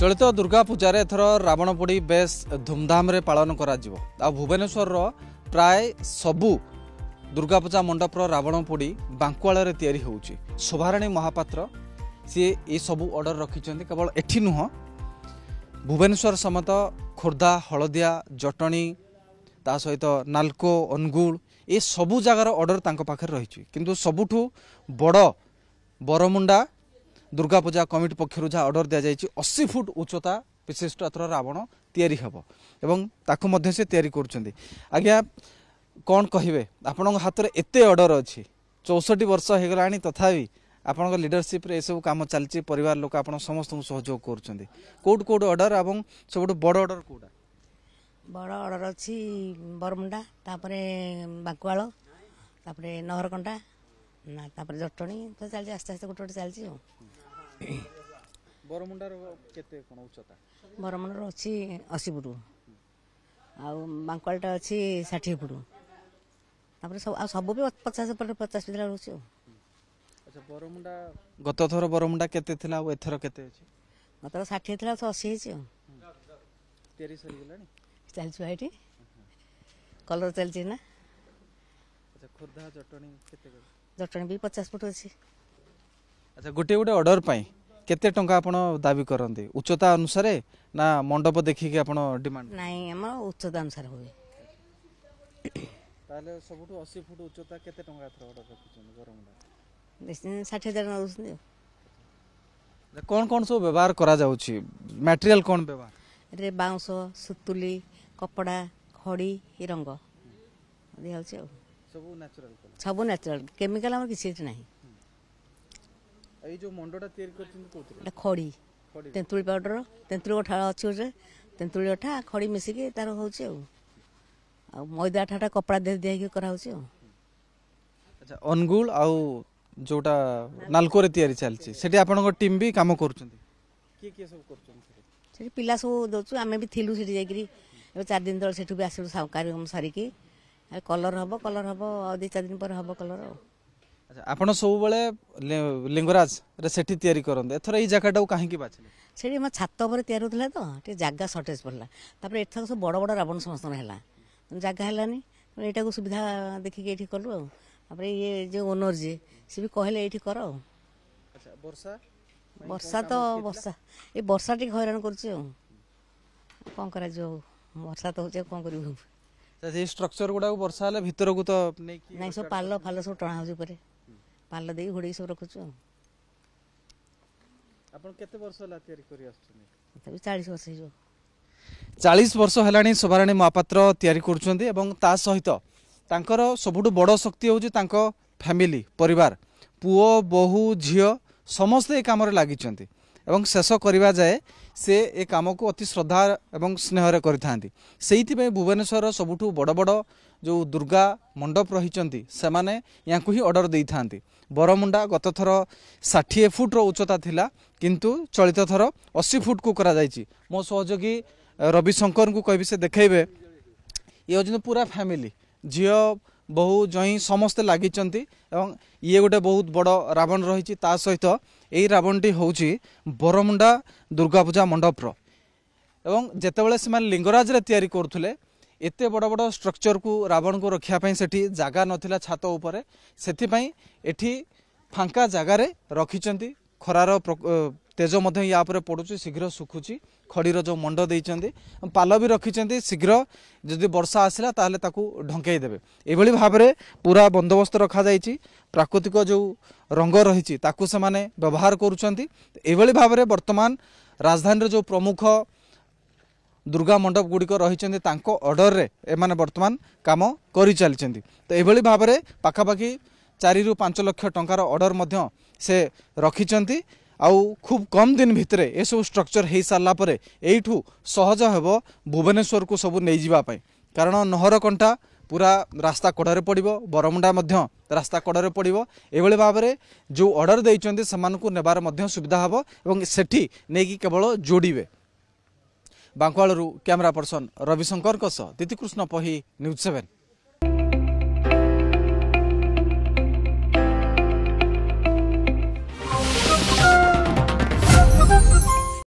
चलित दुर्गा पूजार एथर रावण पोड़ी बेस धूमधाम रे पालन करा जिवो। आ भुवनेश्वर प्राय सबू दुर्गा पूजा मंडप रावण पोड़ी बांकुआल रे तैयारी होउची। शोभाराणी महापात्र सी ए सबू ऑर्डर रखिछन्ती। केवल एठी नुह भुवनेश्वर समेत खोर्धा हलदिया जटणी ता सहित नालको अनुगुल ए सबू जगार ऑर्डर तांको पाखे रही। किंतु सबुठु बड़ बरमुंडा दुर्गा पूजा कमिटी पक्षर जहाँ ऑर्डर दि जाए 80 फुट उच्चता विशिष्ट एथर रावण तैयारी हेबो एवं ताकु मध्य से तैयारी करुछन्ती। आज्ञा कौन कहिबे आपण हाथ में एते ऑर्डर अच्छी 64 वर्ष हो गलानी तथापि आपण लीडरशिप रे सब काम चलती परिवार लोक आपण समस्त सहयोग करुछन्ती। कोड कोड ऑर्डर एवं सब बड़ ऑर्डर कोडा बड़ ऑर्डर अच्छी बरमुंडा तापरे बांकुआल तापरे नहरकंटा ना तापरे जटणी तो चलती आस्ते आस्ते गोटे गोटे चलती। बरमुंडार केते कोन उच्चता बरमुंडार अच्छी 80 फुट आ बांकुआलटा अच्छी 60 फुट तापरे सब भी 50 पर 50 भितर रहउछ। अच्छा बरमुंडा गत थर बरमुंडा केते थिला आ एथर केते अछि? गत 60 थिला तो 80 अछि। तेरी सरी गेलानी चलछु आइठी कलर चलछि ना। अच्छा खोर्धा जटणी केते जटणी भी 50 फुट अछि। अच्छा गोटे गोटे ऑर्डर पाई केते टंका आपण दाबी करंती उच्चता अनुसार ना मंडप देखि के आपण डिमांड? नाही हम उच्चता अनुसार होय। ताले सबुठु 80 फुट उच्चता केते टंका थर ऑर्डर रखिछन बरमुंडा? 60,000 नउछन। कौन कौन सब व्यवहार करा जाउछि मटेरियल कौन व्यवहार रे बाउंस सुतुली कपड़ा खड़ी ई रंग दिया होछि। सब नेचुरल केमिकल हमर किसी नहीं। ए जो मंडोटा तयारी करछन कोथि खड़ी तेंतुली पाउडर तेंतुली अठा अछि जे तेंतुली अठा खड़ी मिसी के तार होछि आ मैदा अठाटा कपड़ा दे दे के करा होछि। अच्छा अनुगुल आ जोटा नालको रे तयारी चलछि सेठी आपन को टीम भी काम करछन की सब करछन सेठी पिला सब दोछु आमे भी थिलु सेठी जाईकरी 4 दिन तळ सेठु भी आसिलु कार्यक्रम सारी की कलर हबो आ 2-4 दिन पर हबो कलर। अच्छा आपण सब बेले लिंगराज रे सेठी तयारी करन एथर ई जगहटा काहे की बाछले? सेठी हम छात पर तयारी होतला तो टे जागा शॉर्टेज पड़ला तापर एथर सब बड़ बड़ रावण समस्त हैला जागा हैलानी एटा को सुविधा देखि के एठी करलु। तापर ये जो ओनर जे से भी कहले एठी करो। अच्छा वर्षा वर्षा ए वर्षा टी हैरान करछि कोन करा जो वर्षा तो होचे कोन करिउ। ये स्ट्रक्चर गुडा वर्षा हेले भीतर को तो नहीं सब पाल फाल सब टणा होछि परे पाल देई घोड़ी सब रखुछु। आपण केते वर्ष ला तयारी करी आछन? तबी 40 वर्ष हो। 40 वर्ष हेलानी शोभाराणी महापात्र तयारी करछन्ती एवं ता सहित तांकर सबुठु बड़ शक्ति होछि तांको फैमिली परिवार पुओ बहु झियो समस्त ए काम रे लागिछन्ती एवं शेष करबा जाए से ए काम को अति श्रद्धा एवं स्नेह करिथांती। सेहिति पे भुवनेश्वर सबुठु बड़ बड़ जो दुर्गा मंडप रहिचन्ती से माने याकु ही ऑर्डर देई थांती। बरमुंडा गत थर 60 फुट रो उच्चता थिला किंतु चलित थर 80 फुट को करा जायछि। मो सहयोगी रविशंकर को कहबी से देखैबे ये होजन पूरा फैमिली झियो बहु जई समस्त लागिचन्ती एवं ये गोटे बहुत बड़ रावण रही ता सहित यही रावणटी होउची बरमुंडा दुर्गा पूजा मंडप रो एवं जेतेबेले से लिंगराज रे तयारी करथुले एते बड़ बड़ स्ट्रक्चर को रावण को रखिया पई सेठी जागा नथिला छात ऊपर सेथि पई एठी फांका जागा रे रखिचन्ती। खरार तेज मध्य या पर पड़ुची शीघ्र सुखुची खड़ीर जो मंड देइचन्ती पाल भी रखिचन्ती शीघ्र जदि वर्षा आसिला ताहले ताकू ढंकाई देबे एभली भाबरे पूरा बंदोबस्त रखा जाइछि। प्राकृतिक जो रंग रहिछि ताकू से माने व्यवहार करूचन्ती एभली भाबरे वर्तमान राजधानी जो प्रमुख दुर्गा मंडप गुड़िक रही तांको ऑर्डर रे एमाने वर्तमान काम करि चलचन्ती। तो एभली भाबरे पाखापाखि 4 ରୁ 5 लाख टंकार ऑर्डर मध्य से रखिचन्ती आउ खूब कम दिन भितरे ए सब स्ट्रक्चर हो सारा पर एठू सहज हेबो भुवनेश्वर को सब नहीं जावा पाई कारण नहरकंटा पूरा रास्ता कड़े पड़ो बरमुंडा मध्य रास्ता कड़े पड़ो एभली भाव में जो ऑर्डर देइचन्ती समानकु नेबार मध्य सुविधा हेबो एवं सेठी नेकी केवल जोड़िबे। बांकुआलरू कैमरा पर्सन रविशंकर दीतिकृष्ण पही न्यूज 7।